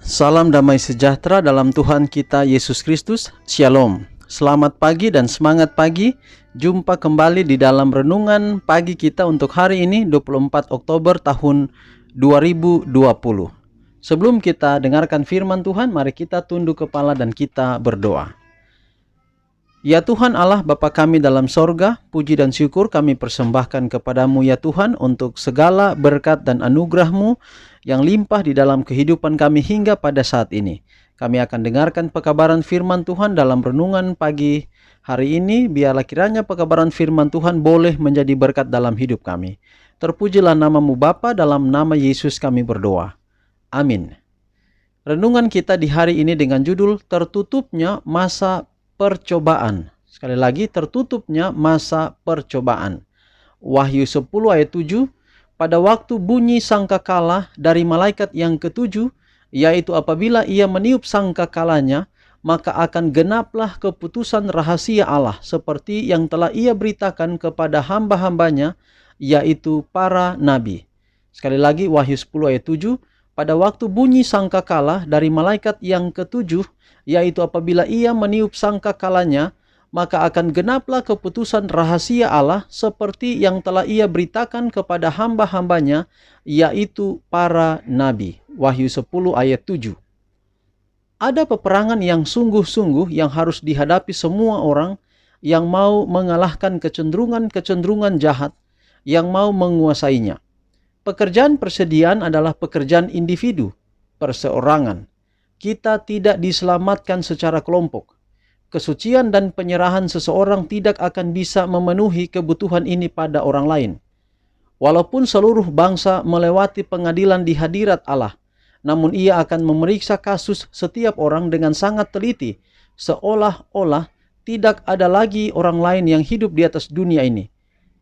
Salam damai sejahtera dalam Tuhan kita Yesus Kristus. Shalom. Selamat pagi dan semangat pagi. Jumpa kembali di dalam renungan pagi kita untuk hari ini 24 Oktober tahun 2020. Sebelum kita dengarkan firman Tuhan, mari kita tunduk kepala dan kita berdoa. Ya Tuhan Allah Bapa kami dalam sorga, puji dan syukur kami persembahkan kepadamu ya Tuhan untuk segala berkat dan anugerah-Mu yang limpah di dalam kehidupan kami hingga pada saat ini. Kami akan dengarkan pekabaran firman Tuhan dalam renungan pagi hari ini. Biarlah kiranya pekabaran firman Tuhan boleh menjadi berkat dalam hidup kami. Terpujilah nama-Mu Bapa, dalam nama Yesus kami berdoa. Amin. Renungan kita di hari ini dengan judul Tertutupnya Masa Percobaan. Sekali lagi, tertutupnya masa percobaan. Wahyu 10 ayat 7. Pada waktu bunyi sangkakala dari malaikat yang ketujuh, yaitu apabila ia meniup sangkakalanya, maka akan genaplah keputusan rahasia Allah seperti yang telah ia beritakan kepada hamba-hambanya, yaitu para nabi. Sekali lagi, Wahyu 10 ayat 7. Pada waktu bunyi sangkakala dari malaikat yang ketujuh, yaitu apabila ia meniup sangkakalanya, maka akan genaplah keputusan rahasia Allah seperti yang telah ia beritakan kepada hamba-hambanya, yaitu para nabi. Wahyu 10 ayat 7. Ada peperangan yang sungguh-sungguh yang harus dihadapi semua orang yang mau mengalahkan kecenderungan-kecenderungan jahat yang mau menguasainya. Pekerjaan persediaan adalah pekerjaan individu, perseorangan. Kita tidak diselamatkan secara kelompok. Kesucian dan penyerahan seseorang tidak akan bisa memenuhi kebutuhan ini pada orang lain. Walaupun seluruh bangsa melewati pengadilan di hadirat Allah, namun ia akan memeriksa kasus setiap orang dengan sangat teliti, seolah-olah tidak ada lagi orang lain yang hidup di atas dunia ini.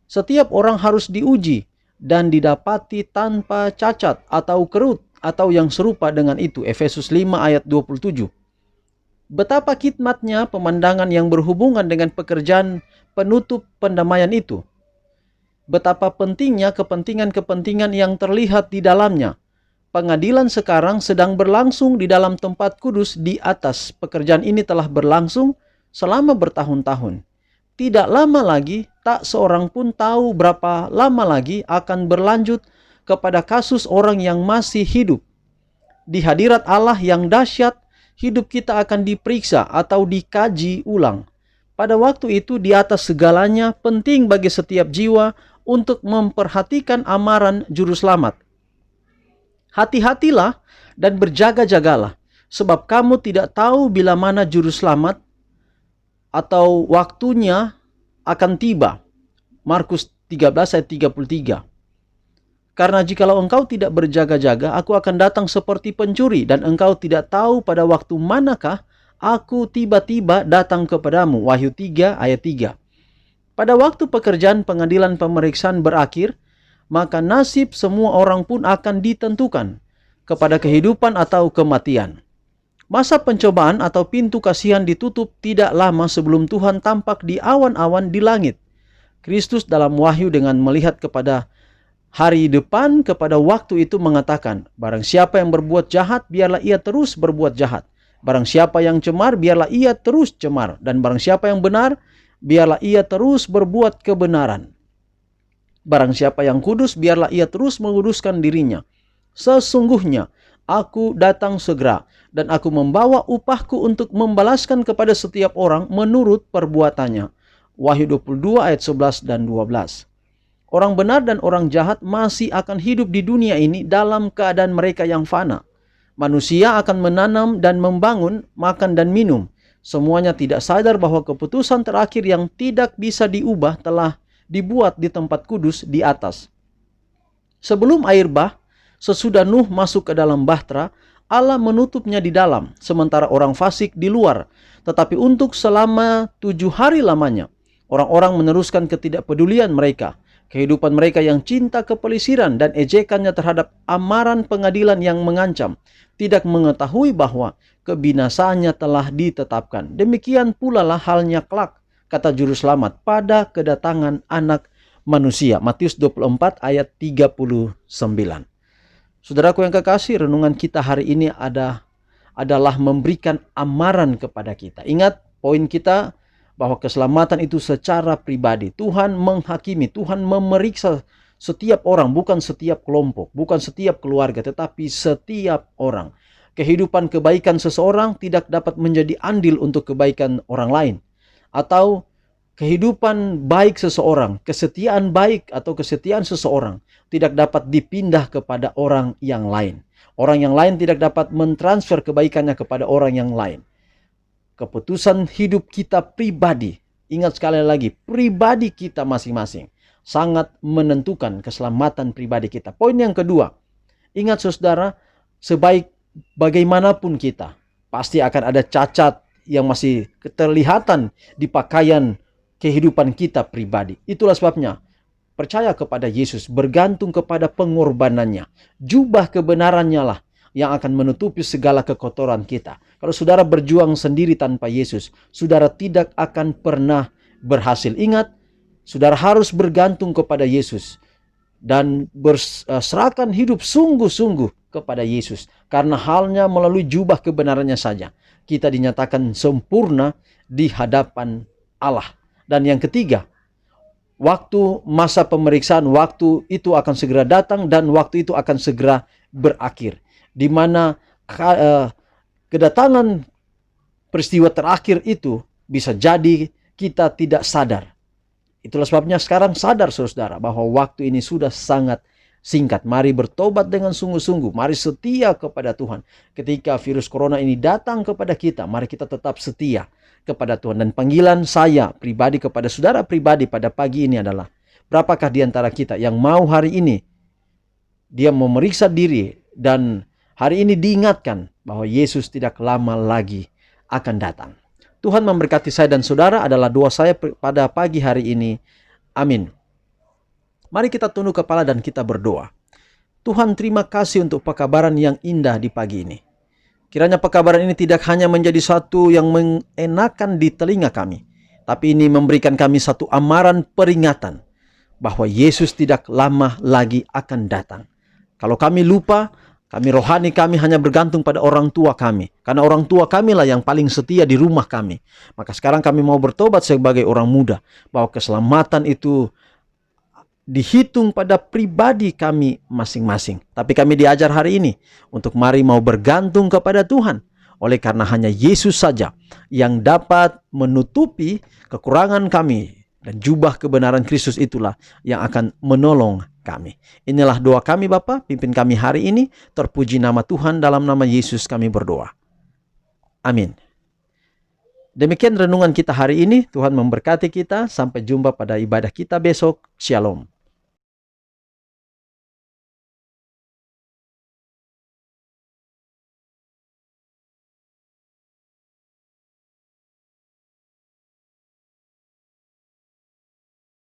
Setiap orang harus diuji dan didapati tanpa cacat atau kerut atau yang serupa dengan itu. Efesus 5 ayat 27. Betapa khidmatnya pemandangan yang berhubungan dengan pekerjaan penutup pendamaian itu. Betapa pentingnya kepentingan-kepentingan yang terlihat di dalamnya. Pengadilan sekarang sedang berlangsung di dalam tempat kudus di atas. Pekerjaan ini telah berlangsung selama bertahun-tahun. Tidak lama lagi, tak seorang pun tahu berapa lama lagi akan berlanjut kepada kasus orang yang masih hidup. Di hadirat Allah yang dahsyat, hidup kita akan diperiksa atau dikaji ulang. Pada waktu itu, di atas segalanya, penting bagi setiap jiwa untuk memperhatikan amaran juru selamat. Hati-hatilah dan berjaga-jagalah, sebab kamu tidak tahu bila mana juru selamat atau waktunya akan tiba. Markus 13 ayat 33. Karena jikalau engkau tidak berjaga-jaga, aku akan datang seperti pencuri, dan engkau tidak tahu pada waktu manakah aku tiba-tiba datang kepadamu. Wahyu 3 ayat 3. Pada waktu pekerjaan pengadilan pemeriksaan berakhir, maka nasib semua orang pun akan ditentukan kepada kehidupan atau kematian. Masa pencobaan atau pintu kasihan ditutup tidak lama sebelum Tuhan tampak di awan-awan di langit. Kristus dalam Wahyu dengan melihat kepada hari depan, kepada waktu itu mengatakan, barang siapa yang berbuat jahat, biarlah ia terus berbuat jahat. Barang siapa yang cemar, biarlah ia terus cemar. Dan barang siapa yang benar, biarlah ia terus berbuat kebenaran. Barang siapa yang kudus, biarlah ia terus menguduskan dirinya. Sesungguhnya, aku datang segera, dan aku membawa upahku untuk membalaskan kepada setiap orang menurut perbuatannya. Wahyu 22 ayat 11 dan 12. Orang benar dan orang jahat masih akan hidup di dunia ini dalam keadaan mereka yang fana. Manusia akan menanam dan membangun, makan dan minum. Semuanya tidak sadar bahwa keputusan terakhir yang tidak bisa diubah telah dibuat di tempat kudus di atas. Sebelum air bah, sesudah Nuh masuk ke dalam bahtera, Allah menutupnya di dalam, sementara orang fasik di luar. Tetapi untuk selama 7 hari lamanya, orang-orang meneruskan ketidakpedulian mereka, kehidupan mereka yang cinta kepelisiran dan ejekannya terhadap amaran pengadilan yang mengancam, tidak mengetahui bahwa kebinasaannya telah ditetapkan. Demikian pula lah halnya kelak, kata juru selamat, pada kedatangan anak manusia. Matius 24 ayat 39. Saudaraku yang kekasih, renungan kita hari ini ada adalah memberikan amaran kepada kita. Ingat poin kita bahwa keselamatan itu secara pribadi. Tuhan menghakimi, Tuhan memeriksa setiap orang, bukan setiap kelompok, bukan setiap keluarga, tetapi setiap orang. Kehidupan kebaikan seseorang tidak dapat menjadi andil untuk kebaikan orang lain. Atau kehidupan baik seseorang, kesetiaan baik atau kesetiaan seseorang tidak dapat dipindah kepada orang yang lain. Orang yang lain tidak dapat mentransfer kebaikannya kepada orang yang lain. Keputusan hidup kita pribadi, ingat sekali lagi, pribadi kita masing-masing sangat menentukan keselamatan pribadi kita. Poin yang kedua, ingat saudara, sebaik bagaimanapun kita, pasti akan ada cacat yang masih terlihatan di pakaian kehidupan kita pribadi. Itulah sebabnya percaya kepada Yesus, bergantung kepada pengorbanannya. Jubah kebenarannya lah yang akan menutupi segala kekotoran kita. Kalau saudara berjuang sendiri tanpa Yesus, saudara tidak akan pernah berhasil. Ingat, saudara harus bergantung kepada Yesus dan berserahkan hidup sungguh-sungguh kepada Yesus. Karena halnya melalui jubah kebenarannya saja kita dinyatakan sempurna di hadapan Allah. Dan yang ketiga, waktu masa pemeriksaan, waktu itu akan segera datang dan waktu itu akan segera berakhir. Di mana kedatangan peristiwa terakhir itu bisa jadi kita tidak sadar. Itulah sebabnya sekarang sadar saudara bahwa waktu ini sudah sangat singkat. Mari bertobat dengan sungguh-sungguh. Mari setia kepada Tuhan. Ketika virus corona ini datang kepada kita, mari kita tetap setia kepada Tuhan. Dan panggilan saya pribadi kepada saudara pribadi pada pagi ini adalah, berapakah di antara kita yang mau hari ini dia memeriksa diri dan hari ini diingatkan bahwa Yesus tidak lama lagi akan datang. Tuhan memberkati saya dan saudara adalah doa saya pada pagi hari ini. Amin. Mari kita tunduk kepala dan kita berdoa. Tuhan, terima kasih untuk pekabaran yang indah di pagi ini. Kiranya pekabaran ini tidak hanya menjadi satu yang mengenakan di telinga kami, tapi ini memberikan kami satu amaran peringatan bahwa Yesus tidak lama lagi akan datang. Kalau kami lupa, kami rohani kami hanya bergantung pada orang tua kami. Karena orang tua kami lah yang paling setia di rumah kami. Maka sekarang kami mau bertobat sebagai orang muda, bahwa keselamatan itu dihitung pada pribadi kami masing-masing. Tapi kami diajar hari ini untuk mari mau bergantung kepada Tuhan. Oleh karena hanya Yesus saja yang dapat menutupi kekurangan kami. Dan jubah kebenaran Kristus itulah yang akan menolong kami. Inilah doa kami Bapa, pimpin kami hari ini. Terpuji nama Tuhan, dalam nama Yesus kami berdoa. Amin. Demikian renungan kita hari ini. Tuhan memberkati kita. Sampai jumpa pada ibadah kita besok. Shalom.